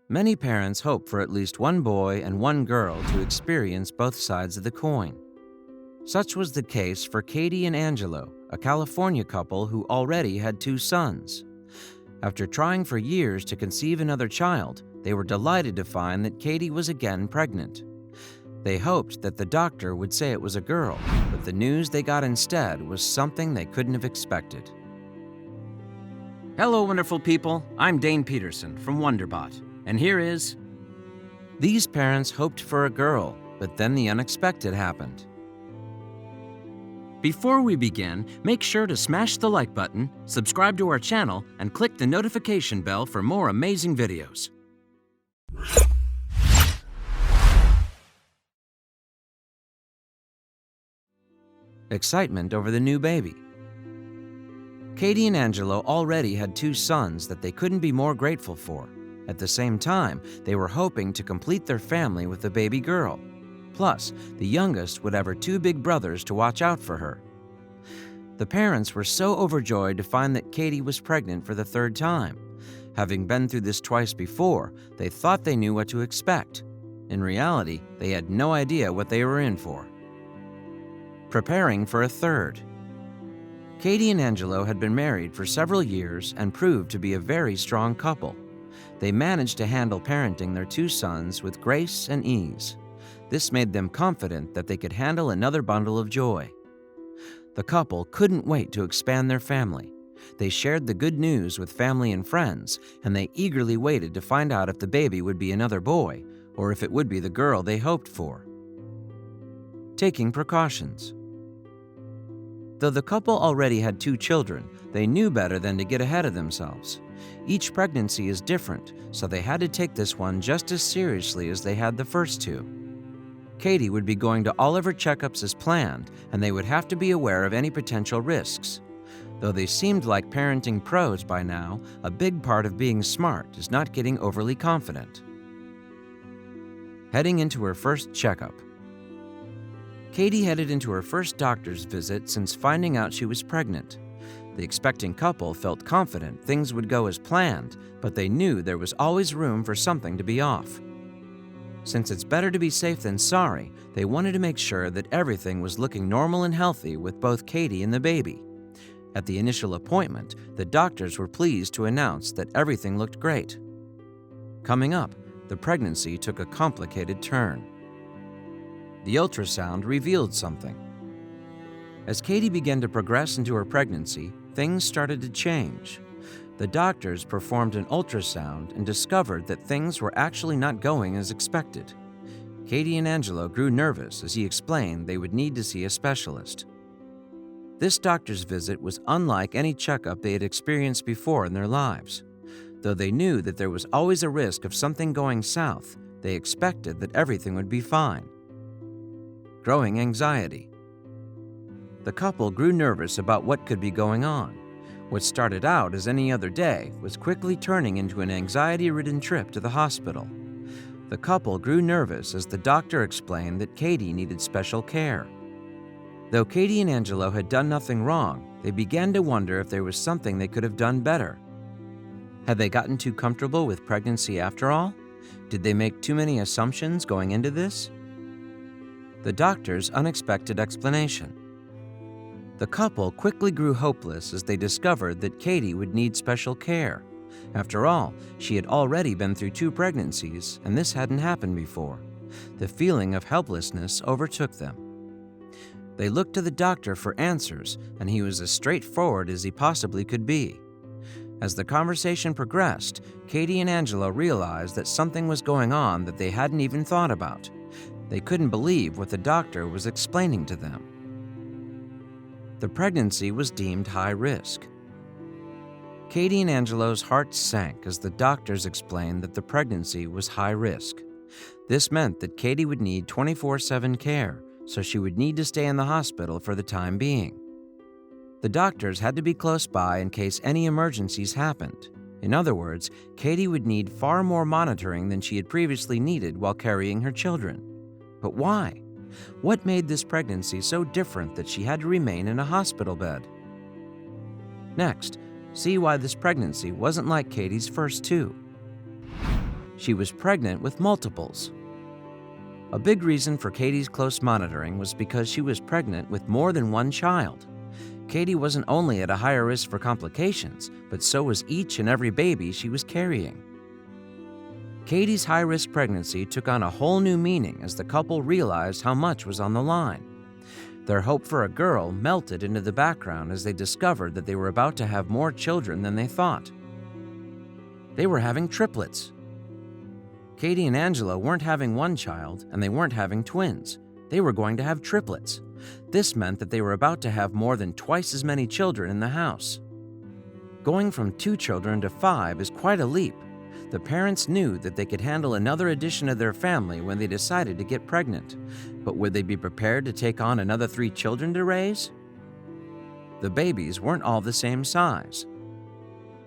Many parents hope for at least one boy and one girl to experience both sides of the coin. Such was the case for Katie and Angelo, a California couple who already had 2 sons. After trying for years to conceive another child, they were delighted to find that Katie was again pregnant. They hoped that the doctor would say it was a girl, but the news they got instead was something they couldn't have expected. Hello, wonderful people. I'm Dane Peterson from WonderBot, and here is... These parents hoped for a girl, but then the unexpected happened. Before we begin, make sure to smash the like button, subscribe to our channel, and click the notification bell for more amazing videos. Excitement over the new baby. Katie and Angelo already had 2 sons that they couldn't be more grateful for. At the same time, they were hoping to complete their family with a baby girl. Plus, the youngest would have her 2 big brothers to watch out for her. The parents were so overjoyed to find that Katie was pregnant for the 3rd time. Having been through this twice before, they thought they knew what to expect. In reality, they had no idea what they were in for. Preparing for a 3rd. Katie and Angelo had been married for several years and proved to be a very strong couple. They managed to handle parenting their 2 sons with grace and ease. This made them confident that they could handle another bundle of joy. The couple couldn't wait to expand their family. They shared the good news with family and friends, and they eagerly waited to find out if the baby would be another boy or if it would be the girl they hoped for. Taking precautions. Though the couple already had 2 children, they knew better than to get ahead of themselves. Each pregnancy is different, so they had to take this one just as seriously as they had the first 2. Katie would be going to all of her checkups as planned, and they would have to be aware of any potential risks. Though they seemed like parenting pros by now, a big part of being smart is not getting overly confident. Heading into her first checkup. Katie headed into her first doctor's visit since finding out she was pregnant. The expecting couple felt confident things would go as planned, but they knew there was always room for something to be off. Since it's better to be safe than sorry, they wanted to make sure that everything was looking normal and healthy with both Katie and the baby. At the initial appointment, the doctors were pleased to announce that everything looked great. Coming up, the pregnancy took a complicated turn. The ultrasound revealed something. As Katie began to progress into her pregnancy, things started to change. The doctors performed an ultrasound and discovered that things were actually not going as expected. Katie and Angelo grew nervous as he explained they would need to see a specialist. This doctor's visit was unlike any checkup they had experienced before in their lives. Though they knew that there was always a risk of something going south, they expected that everything would be fine. Growing anxiety. The couple grew nervous about what could be going on. What started out as any other day was quickly turning into an anxiety-ridden trip to the hospital. The couple grew nervous as the doctor explained that Katie needed special care. Though Katie and Angelo had done nothing wrong, they began to wonder if there was something they could have done better. Had they gotten too comfortable with pregnancy after all? Did they make too many assumptions going into this? The doctor's unexpected explanation. The couple quickly grew hopeless as they discovered that Katie would need special care. After all, she had already been through 2 pregnancies, and this hadn't happened before. The feeling of helplessness overtook them. They looked to the doctor for answers, and he was as straightforward as he possibly could be. As the conversation progressed, Katie and Angelo realized that something was going on that they hadn't even thought about. They couldn't believe what the doctor was explaining to them. The pregnancy was deemed high risk. Katie and Angelo's hearts sank as the doctors explained that the pregnancy was high risk. This meant that Katie would need 24/7 care, so she would need to stay in the hospital for the time being. The doctors had to be close by in case any emergencies happened. In other words, Katie would need far more monitoring than she had previously needed while carrying her children. But why? What made this pregnancy so different that she had to remain in a hospital bed? Next, see why this pregnancy wasn't like Katie's first 2. She was pregnant with multiples. A big reason for Katie's close monitoring was because she was pregnant with more than one child. Katie wasn't only at a higher risk for complications, but so was each and every baby she was carrying. Katie's high-risk pregnancy took on a whole new meaning as the couple realized how much was on the line. Their hope for a girl melted into the background as they discovered that they were about to have more children than they thought. They were having triplets. Katie and Angelo weren't having one child, and they weren't having twins. They were going to have triplets. This meant that they were about to have more than twice as many children in the house. Going from 2 children to 5 is quite a leap. The parents knew that they could handle another addition to their family when they decided to get pregnant. But would they be prepared to take on another 3 children to raise? The babies weren't all the same size.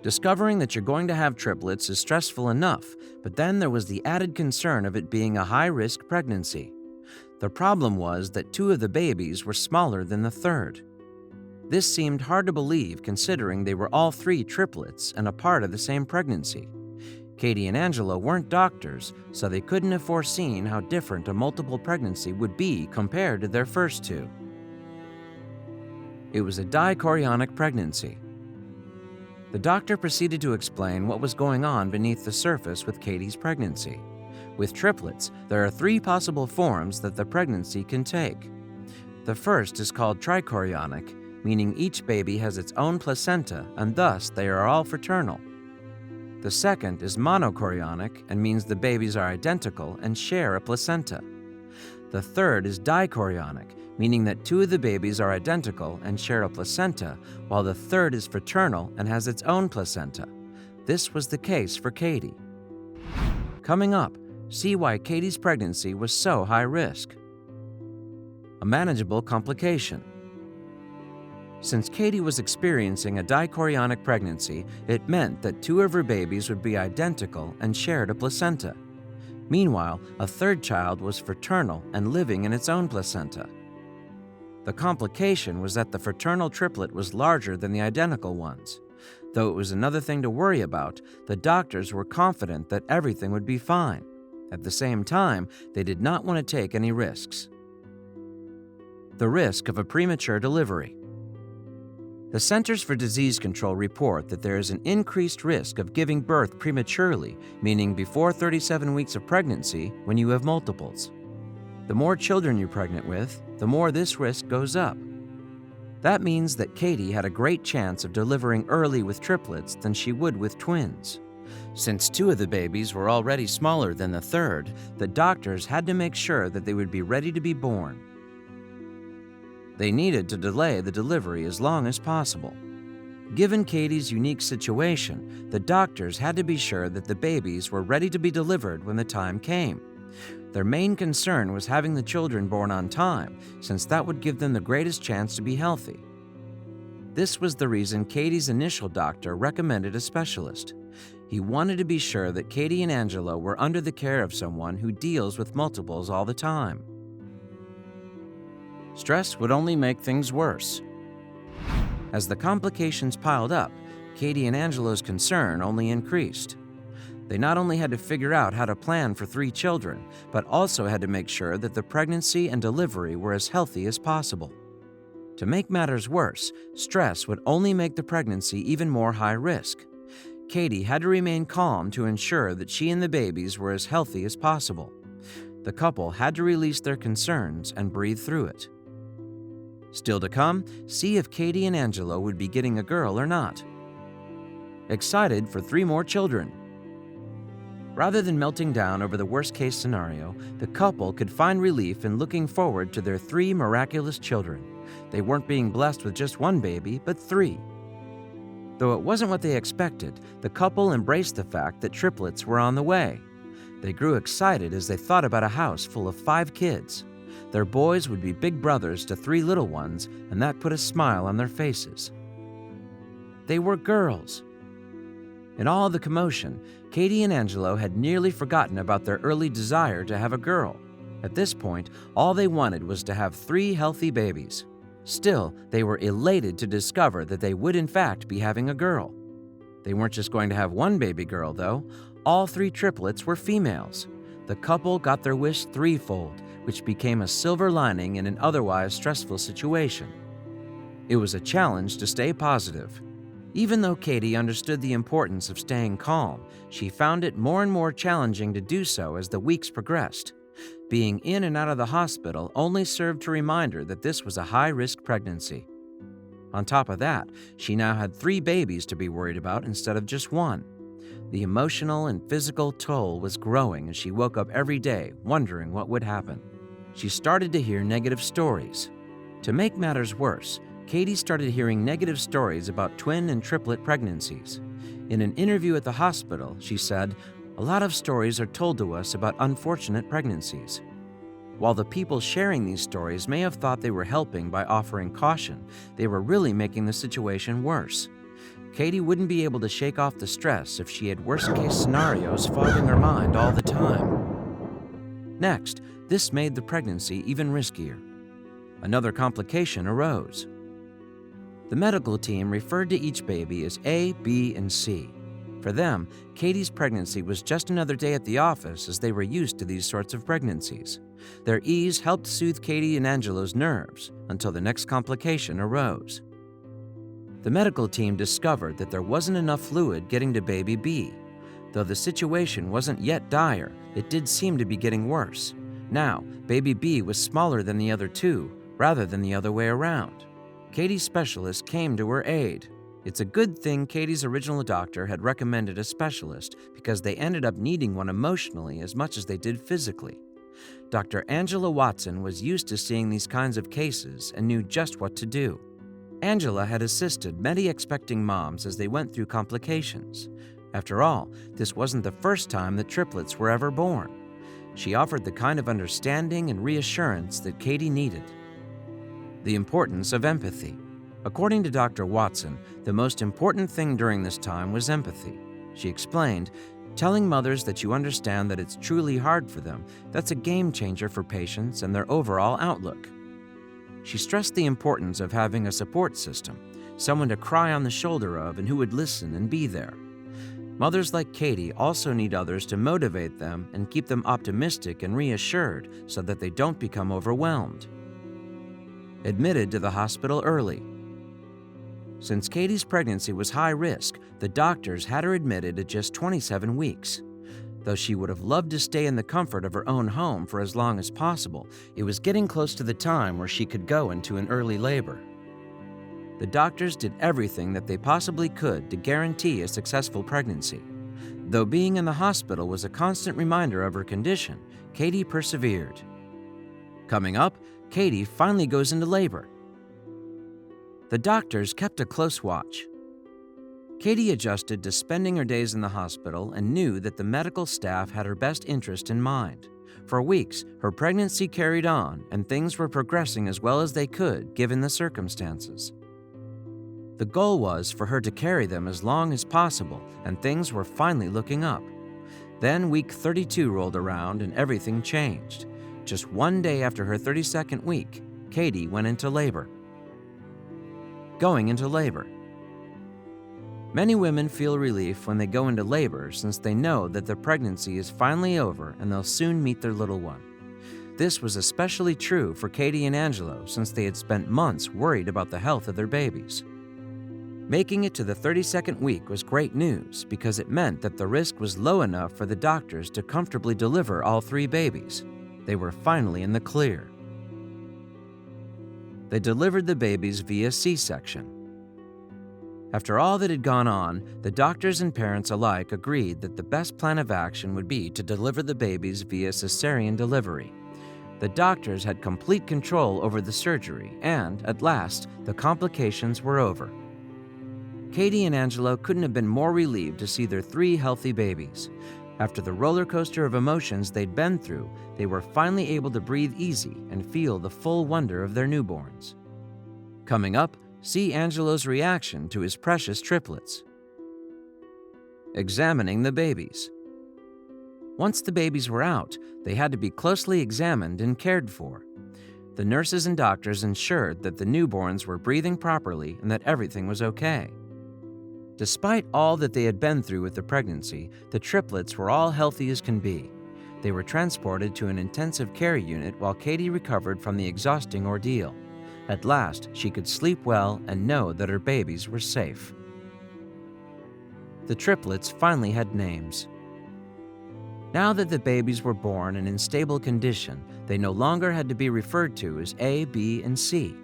Discovering that you're going to have triplets is stressful enough, but then there was the added concern of it being a high-risk pregnancy. The problem was that 2 of the babies were smaller than the 3rd. This seemed hard to believe considering they were all 3 triplets and a part of the same pregnancy. Katie and Angelo weren't doctors, so they couldn't have foreseen how different a multiple pregnancy would be compared to their first 2. It was a dichorionic pregnancy. The doctor proceeded to explain what was going on beneath the surface with Katie's pregnancy. With triplets, there are 3 possible forms that the pregnancy can take. The first is called trichorionic, meaning each baby has its own placenta and thus they are all fraternal. The second is monochorionic and means the babies are identical and share a placenta. The third is dichorionic, meaning that 2 of the babies are identical and share a placenta, while the third is fraternal and has its own placenta. This was the case for Katie. Coming up, see why Katie's pregnancy was so high risk. A manageable complication. Since Katie was experiencing a dichorionic pregnancy, it meant that 2 of her babies would be identical and shared a placenta. Meanwhile, a 3rd child was fraternal and living in its own placenta. The complication was that the fraternal triplet was larger than the identical ones. Though it was another thing to worry about, the doctors were confident that everything would be fine. At the same time, they did not want to take any risks. The risk of a premature delivery. The Centers for Disease Control report that there is an increased risk of giving birth prematurely, meaning before 37 weeks of pregnancy, when you have multiples. The more children you're pregnant with, the more this risk goes up. That means that Katie had a great chance of delivering early with triplets than she would with twins. Since 2 of the babies were already smaller than the 3rd, the doctors had to make sure that they would be ready to be born. They needed to delay the delivery as long as possible. Given Katie's unique situation, the doctors had to be sure that the babies were ready to be delivered when the time came. Their main concern was having the children born on time, since that would give them the greatest chance to be healthy. This was the reason Katie's initial doctor recommended a specialist. He wanted to be sure that Katie and Angelo were under the care of someone who deals with multiples all the time. Stress would only make things worse. As the complications piled up, Katie and Angelo's concern only increased. They not only had to figure out how to plan for 3 children, but also had to make sure that the pregnancy and delivery were as healthy as possible. To make matters worse, stress would only make the pregnancy even more high risk. Katie had to remain calm to ensure that she and the babies were as healthy as possible. The couple had to release their concerns and breathe through it. Still to come, see if Katie and Angelo would be getting a girl or not. Excited for 3 more children. Rather than melting down over the worst-case scenario, the couple could find relief in looking forward to their 3 miraculous children. They weren't being blessed with just 1 baby, but 3. Though it wasn't what they expected, the couple embraced the fact that triplets were on the way. They grew excited as they thought about a house full of 5 kids. Their boys would be big brothers to 3 little ones, and that put a smile on their faces. They were girls. In all the commotion, Katie and Angelo had nearly forgotten about their early desire to have a girl. At this point, all they wanted was to have 3 healthy babies. Still, they were elated to discover that they would in fact be having a girl. They weren't just going to have 1 baby girl, though. All 3 triplets were females. The couple got their wish threefold, which became a silver lining in an otherwise stressful situation. It was a challenge to stay positive. Even though Katie understood the importance of staying calm, she found it more and more challenging to do so as the weeks progressed. Being in and out of the hospital only served to remind her that this was a high-risk pregnancy. On top of that, she now had 3 babies to be worried about instead of just 1. The emotional and physical toll was growing as she woke up every day wondering what would happen. She started to hear negative stories. To make matters worse, Katie started hearing negative stories about twin and triplet pregnancies. In an interview at the hospital, she said, "A lot of stories are told to us about unfortunate pregnancies." While the people sharing these stories may have thought they were helping by offering caution, they were really making the situation worse. Katie wouldn't be able to shake off the stress if she had worst-case scenarios fogging her mind all the time. Next, this made the pregnancy even riskier. Another complication arose. The medical team referred to each baby as A, B, and C. For them, Katie's pregnancy was just another day at the office as they were used to these sorts of pregnancies. Their ease helped soothe Katie and Angelo's nerves until the next complication arose. The medical team discovered that there wasn't enough fluid getting to baby B. Though the situation wasn't yet dire, it did seem to be getting worse. Now, baby B was smaller than the other 2, rather than the other way around. Katie's specialist came to her aid. It's a good thing Katie's original doctor had recommended a specialist because they ended up needing one emotionally as much as they did physically. Dr. Angela Watson was used to seeing these kinds of cases and knew just what to do. Angela had assisted many expecting moms as they went through complications. After all, this wasn't the first time that triplets were ever born. She offered the kind of understanding and reassurance that Katie needed. The importance of empathy. According to Dr. Watson, the most important thing during this time was empathy. She explained, "Telling mothers that you understand that it's truly hard for them, that's a game changer for patients and their overall outlook." She stressed the importance of having a support system, someone to cry on the shoulder of and who would listen and be there. Mothers like Katie also need others to motivate them and keep them optimistic and reassured so that they don't become overwhelmed. Admitted to the hospital early. Since Katie's pregnancy was high risk, the doctors had her admitted at just 27 weeks. Though she would have loved to stay in the comfort of her own home for as long as possible, it was getting close to the time where she could go into an early labor. The doctors did everything that they possibly could to guarantee a successful pregnancy. Though being in the hospital was a constant reminder of her condition, Katie persevered. Coming up, Katie finally goes into labor. The doctors kept a close watch. Katie adjusted to spending her days in the hospital and knew that the medical staff had her best interest in mind. For weeks, her pregnancy carried on and things were progressing as well as they could given the circumstances. The goal was for her to carry them as long as possible, and things were finally looking up. Then week 32 rolled around and everything changed. Just one day after her 32nd week, Katie went into labor. Going into labor. Many women feel relief when they go into labor since they know that their pregnancy is finally over and they'll soon meet their little one. This was especially true for Katie and Angelo since they had spent months worried about the health of their babies. Making it to the 32nd week was great news because it meant that the risk was low enough for the doctors to comfortably deliver all 3 babies. They were finally in the clear. They delivered the babies via C-section. After all that had gone on, the doctors and parents alike agreed that the best plan of action would be to deliver the babies via cesarean delivery. The doctors had complete control over the surgery, and, at last, the complications were over. Katie and Angelo couldn't have been more relieved to see their 3 healthy babies. After the roller coaster of emotions they'd been through, they were finally able to breathe easy and feel the full wonder of their newborns. Coming up, see Angelo's reaction to his precious triplets. Examining the babies. Once the babies were out, they had to be closely examined and cared for. The nurses and doctors ensured that the newborns were breathing properly and that everything was okay. Despite all that they had been through with the pregnancy, the triplets were all healthy as can be. They were transported to an intensive care unit while Katie recovered from the exhausting ordeal. At last, she could sleep well and know that her babies were safe. The triplets finally had names. Now that the babies were born and in stable condition, they no longer had to be referred to as A, B, and C.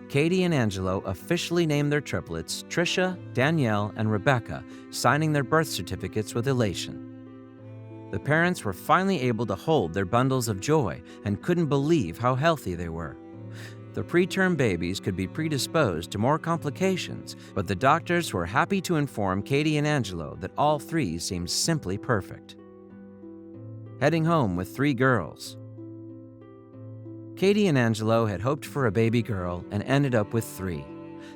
Katie and Angelo officially named their triplets Trisha, Danielle, and Rebecca, signing their birth certificates with elation. The parents were finally able to hold their bundles of joy and couldn't believe how healthy they were. The preterm babies could be predisposed to more complications, but the doctors were happy to inform Katie and Angelo that all three seemed simply perfect. Heading home with 3 girls. Katie and Angelo had hoped for a baby girl and ended up with 3.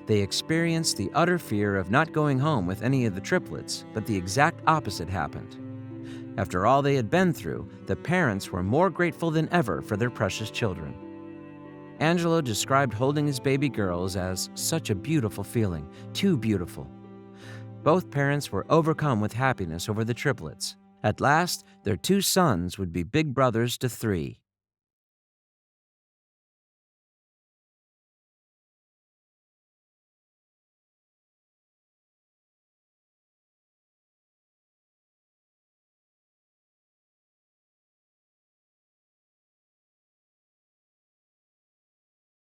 They experienced the utter fear of not going home with any of the triplets, but the exact opposite happened. After all they had been through, the parents were more grateful than ever for their precious children. Angelo described holding his baby girls as such a beautiful feeling, too beautiful. Both parents were overcome with happiness over the triplets. At last, their 2 sons would be big brothers to 3.